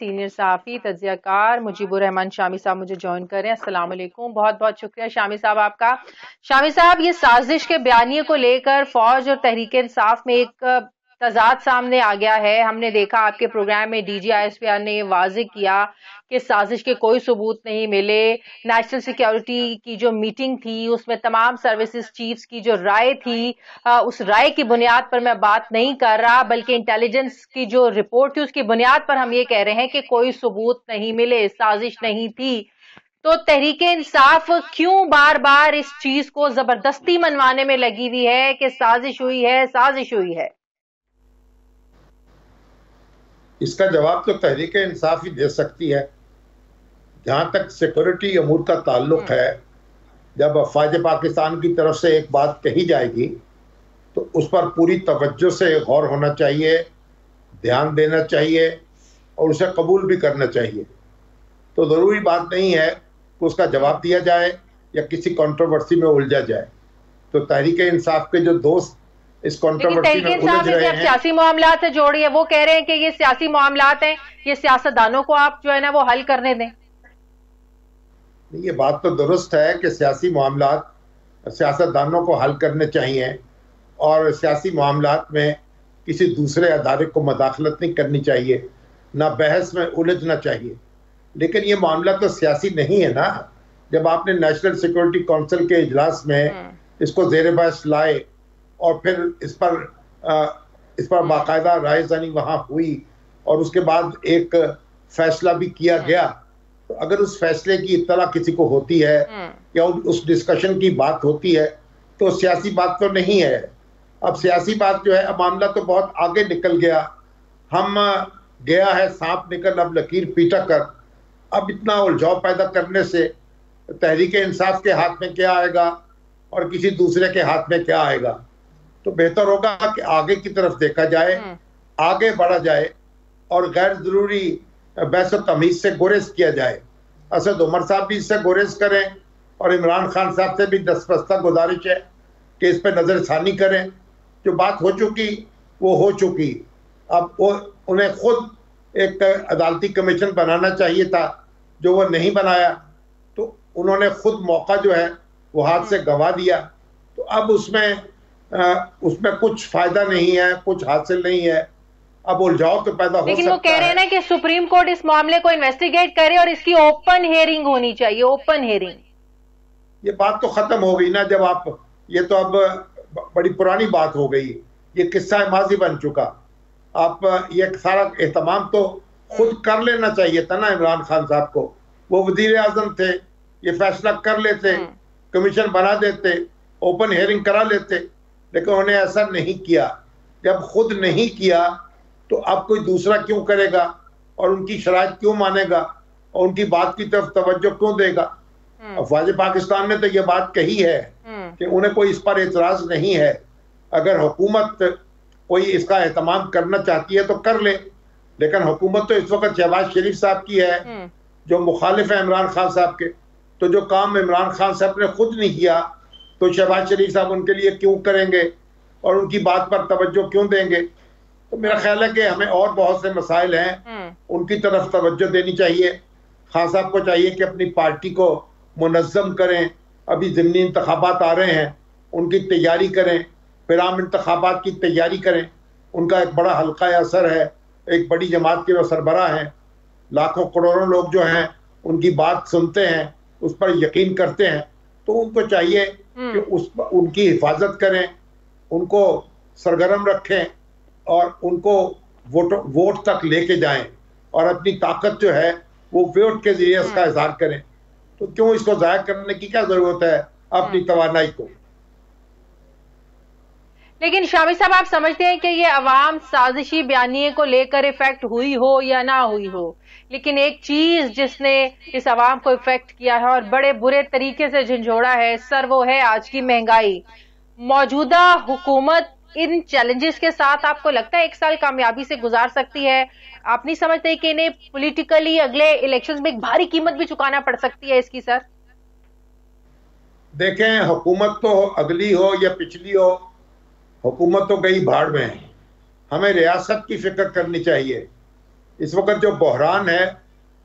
Senior सहाफ़ी तज्ज़ियाकार मुजीबुर रहमान शामी साहब मुझे ज्वाइन कर रहे हैं। अस्सलाम वालेकुम, बहुत बहुत शुक्रिया शामी साहब आपका। शामी साहब, ये साजिश के बयानिए को लेकर फौज और तहरीक इंसाफ में एक तजाद सामने आ गया है। हमने देखा आपके प्रोग्राम में DGISP ने वाज़ेह किया कि साजिश के कोई सबूत नहीं मिले। नेशनल सिक्योरिटी की जो मीटिंग थी उसमें तमाम सर्विसेज चीफ्स की जो राय थी, उस राय की बुनियाद पर मैं बात नहीं कर रहा, बल्कि इंटेलिजेंस की जो रिपोर्ट थी उसकी बुनियाद पर हम ये कह रहे हैं कि कोई सबूत नहीं मिले, साजिश नहीं थी। तो तहरीके इंसाफ क्यों बार बार इस चीज को जबरदस्ती मनवाने में लगी हुई है कि साजिश हुई है, साजिश हुई है? इसका जवाब तो तहरीक इंसाफ ही दे सकती है। जहां तक सिक्योरिटी अमूर का ताल्लुक है, जब अफवाज पाकिस्तान की तरफ से एक बात कही जाएगी तो उस पर पूरी तवज्जो से गौर होना चाहिए, ध्यान देना चाहिए और उसे कबूल भी करना चाहिए। तो ज़रूरी बात नहीं है कि उसका जवाब दिया जाए या किसी कंट्रोवर्सी में उलझा जाए। तो तहरीक इंसाफ के जो दोस्त इस कंट्रोवर्सी में उलझ रहे हैं, सियासी मामला से जोड़ी है, वो कह रहे हैं कि ये सियासी मामलात हैं, ये सियासतदानों को आप जो है ना वो हल करने दें। ये बात तो दुरुस्त है कि सियासी मामलात सियासतदानों को हल करने चाहिए और सियासी मामलात में किसी दूसरे अदारे को मदाखलत नहीं करनी चाहिए, ना बहस में उलझना चाहिए। लेकिन ये मामला तो सियासी नहीं है ना। जब आपने नेशनल सिक्योरिटी काउंसिल के इजलास में इसको जेर बहस लाए और फिर इस पर बाकायदा रायज़नी वहाँ हुई और उसके बाद एक फैसला भी किया गया, तो अगर उस फैसले की इत्तला किसी को होती है या उस डिस्कशन की बात होती है तो सियासी बात तो नहीं है। अब सियासी बात जो है, अब मामला तो बहुत आगे निकल गया। हम गया है सांप निकल अब लकीर पीटा कर। अब इतना उलझाव पैदा करने से तहरीक इंसाफ के हाथ में क्या आएगा और किसी दूसरे के हाथ में क्या आएगा। तो बेहतर होगा कि आगे की तरफ देखा जाए, आगे बढ़ा जाए और गैर जरूरी बहस व तमीज से गुरेज किया जाए। असद उमर साहब भी इससे गुरेज करें और इमरान खान साहब से भी दस्तबस्ता गुजारिश है कि इस पर नज़रसानी करें। जो बात हो चुकी वो हो चुकी। अब वो उन्हें खुद एक अदालती कमीशन बनाना चाहिए था, जो वो नहीं बनाया, तो उन्होंने खुद मौका जो है वो हाथ से गंवा दिया। तो अब उसमें कुछ फायदा नहीं है, कुछ हासिल नहीं है। अब उलझाव तो पैदा हो सकता है। लेकिन वो कह रहे हैं ना कि सुप्रीम कोर्ट इस मामले को इन्वेस्टिगेट करे और इसकी ओपन हियरिंग होनी चाहिए, ओपन हियरिंग। ये बात तो खत्म हो गई ना। जब आप, ये तो अब बड़ी पुरानी बात हो गई, ये किस्सा माजी बन चुका। आप ये सारा एहतमाम तो खुद कर लेना चाहिए था ना इमरान खान साहब को। वो वजीर आजम थे, ये फैसला कर लेते, कमीशन बना देते, ओपन हियरिंग करा लेते, लेकिन उन्होंने ऐसा नहीं किया। जब खुद नहीं किया तो अब कोई दूसरा क्यों करेगा और उनकी शराइत क्यों मानेगा और उनकी बात की तरफ तवज्जो क्यों देगा। अफवाज पाकिस्तान ने तो ये बात कही है कि उन्हें कोई इस पर एतराज नहीं है। अगर हुकूमत कोई इसका एहतमाम करना चाहती है तो कर ले, लेकिन हुकूमत तो इस वक्त शहबाज शरीफ साहब की है जो मुखालिफ है इमरान खान साहब के। तो जो काम इमरान खान साहब ने खुद नहीं किया तो शहबाज शरीफ साहब उनके लिए क्यों करेंगे और उनकी बात पर तवज्जो क्यों देंगे। तो मेरा ख्याल है कि हमें और बहुत से मसाइल हैं, उनकी तरफ तवज्जो देनी चाहिए। खान साहब को चाहिए कि अपनी पार्टी को मुनज़्ज़म करें। अभी ज़िमनी इंतखाबात आ रहे हैं, उनकी तैयारी करें, फिर आम इंतखाबात की तैयारी करें। उनका एक बड़ा हल्का असर है, एक बड़ी जमात के वो सरबराह हैं, लाखों करोड़ों लोग जो हैं उनकी बात सुनते हैं, उस पर यकीन करते हैं। तो उनको चाहिए कि उनकी हिफाजत करें, उनको सरगर्म रखें और उनको वोट तक लेके जाएं और अपनी ताकत जो है वो वोट के जरिए इसका इजहार करें। तो क्यों इसको जाया करने की क्या जरूरत है अपनी तवानाई को। लेकिन शामी साहब, आप समझते हैं कि ये अवाम साजिशी बयानिए को लेकर इफेक्ट हुई हो या ना हुई हो, लेकिन एक चीज जिसने इस अवाम को इफेक्ट किया है और बड़े बुरे तरीके से झंझोड़ा है सर, वो है आज की महंगाई। मौजूदा हुकूमत इन चैलेंजेस के साथ आपको लगता है 1 साल कामयाबी से गुजार सकती है? आप नहीं समझते कि इन्हें पॉलिटिकली अगले इलेक्शंस में एक भारी कीमत भी चुकाना पड़ सकती है इसकी? सर देखें, हुकूमत तो अगली हो या पिछली हो, हुकूमत तो गई भाड़ में है। हमें रियासत की फिक्र करनी चाहिए। इस वक्त जो बहरान है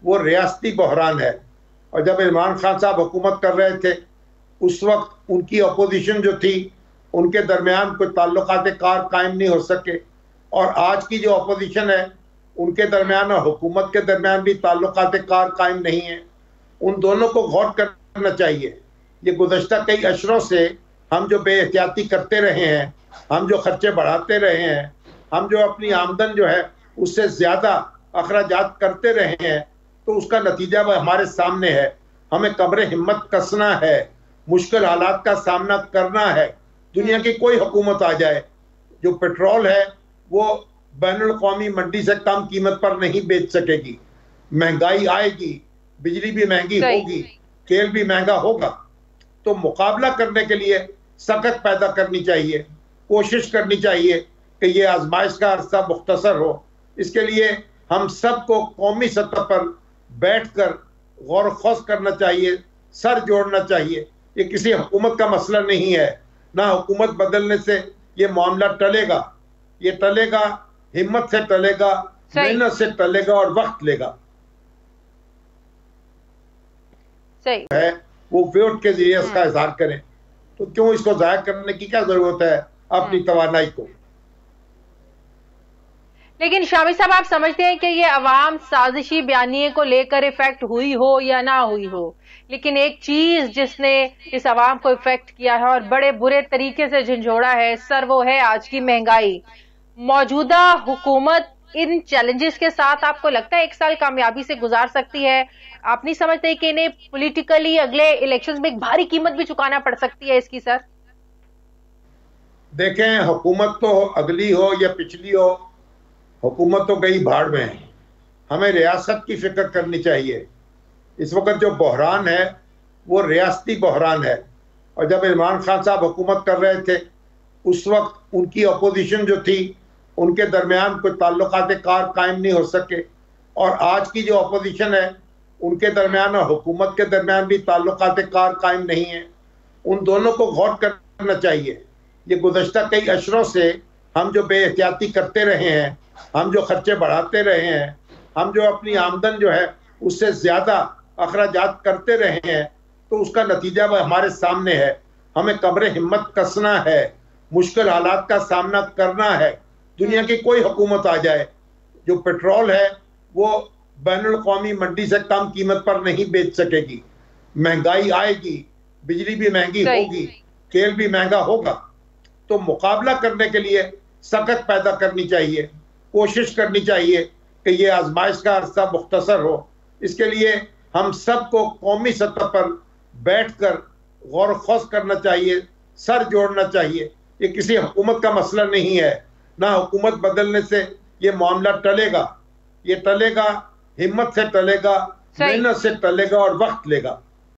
वो रियासती बहरान है। और जब इमरान खान साहब हुकूमत कर रहे थे उस वक्त उनकी अपोजिशन जो थी उनके दरमियान कोई ताल्लुकात कार कायम नहीं हो सके, और आज की जो अपोजिशन है उनके दरमियान और हुकूमत के दरमियान भी ताल्लुकात कार कायम नहीं है। उन दोनों को गौर करना चाहिए। ये गुज़श्ता कई अशरों से हम जो बेएहतियाती करते रहे हैं, हम जो खर्चे बढ़ाते रहे हैं, हम जो अपनी आमदन जो है उससे ज़्यादा अखराजात करते रहे हैं, तो उसका नतीजा वह हमारे सामने है। हमें कब्र हिम्मत कसना है, मुश्किल हालात का सामना करना है। दुनिया की कोई हुकूमत आ जाए, जो पेट्रोल है वो बैनुल क़ौमी मंडी से कम कीमत पर नहीं बेच सकेगी। महंगाई आएगी, बिजली भी महंगी होगी, तेल भी महंगा होगा। तो मुकाबला करने के लिए सकत पैदा करनी चाहिए, कोशिश करनी चाहिए कि ये आजमाइश का अरसा मुख्तसर हो। इसके लिए हम सबको कौमी सतह पर बैठकर गौर ख़ौस करना चाहिए, सर जोड़ना चाहिए। ये किसी हुकूमत का मसला नहीं है, ना हुकूमत बदलने से ये मामला टलेगा। ये टलेगा, हिम्मत से टलेगा, मेहनत से टलेगा और वक्त लेगा। सही है वो वोट के जरिए इसका इजहार करें, तो क्यों इसको जाहिर करने की क्या जरूरत है अपनी तवानाई को। लेकिन शामी साहब, आप समझते हैं कि ये अवाम साजिशी बयानिए को लेकर इफेक्ट हुई हो या ना हुई हो, लेकिन एक चीज जिसने इस अवाम को इफेक्ट किया है और बड़े बुरे तरीके से झंझोड़ा है सर, वो है आज की महंगाई। मौजूदा हुकूमत इन चैलेंजेस के साथ आपको लगता है 1 साल कामयाबी से गुजार सकती है? आप नहीं समझते कि इन्हें पॉलिटिकली अगले इलेक्शंस में एक भारी कीमत भी चुकाना पड़ सकती है इसकी सर? देखें, हुकूमत तो अगली हो या पिछली हो, हुकूमत तो गई भाड़ में। हमें रियासत की फिक्र करनी चाहिए। इस वक्त जो बहरान है वो रियासती बहरान है। और जब इमरान खान साहब हुकूमत कर रहे थे उस वक्त उनकी अपोजिशन जो थी उनके दरमियान कोई ताल्लुकात कार कायम नहीं हो सके, और आज की जो अपोजिशन है उनके दरमियान और हुकूमत के दरमियान भी ताल्लुकात कार कायम नहीं है। उन दोनों को गौर करना चाहिए। ये गुज़श्ता कई अशरों से हम जो बेएहतियाती करते रहे हैं, हम जो खर्चे बढ़ाते रहे हैं, हम जो अपनी आमदन जो है उससे ज़्यादा अखराजात करते रहे हैं, तो उसका नतीजा वह हमारे सामने है। हमें कब्र हिम्मत कसना है, मुश्किल हालात का सामना करना है। दुनिया की कोई हुकूमत आ जाए, जो पेट्रोल है वो बैनुल क़ौमी मंडी से कम कीमत पर नहीं बेच सकेगी। महंगाई आएगी, बिजली भी महंगी होगी, तेल भी महंगा होगा। तो मुकाबला करने के लिए सकत पैदा करनी चाहिए, कोशिश करनी चाहिए कि ये आजमाइश का अरसा मुख्तसर हो। इसके लिए हम सबको कौमी सतह पर बैठकर गौर ख़ौस करना चाहिए, सर जोड़ना चाहिए। ये किसी हुकूमत का मसला नहीं है, ना हुकूमत बदलने से ये मामला टलेगा। ये टलेगा, हिम्मत से टलेगा, मेहनत से टलेगा और वक्त लेगा।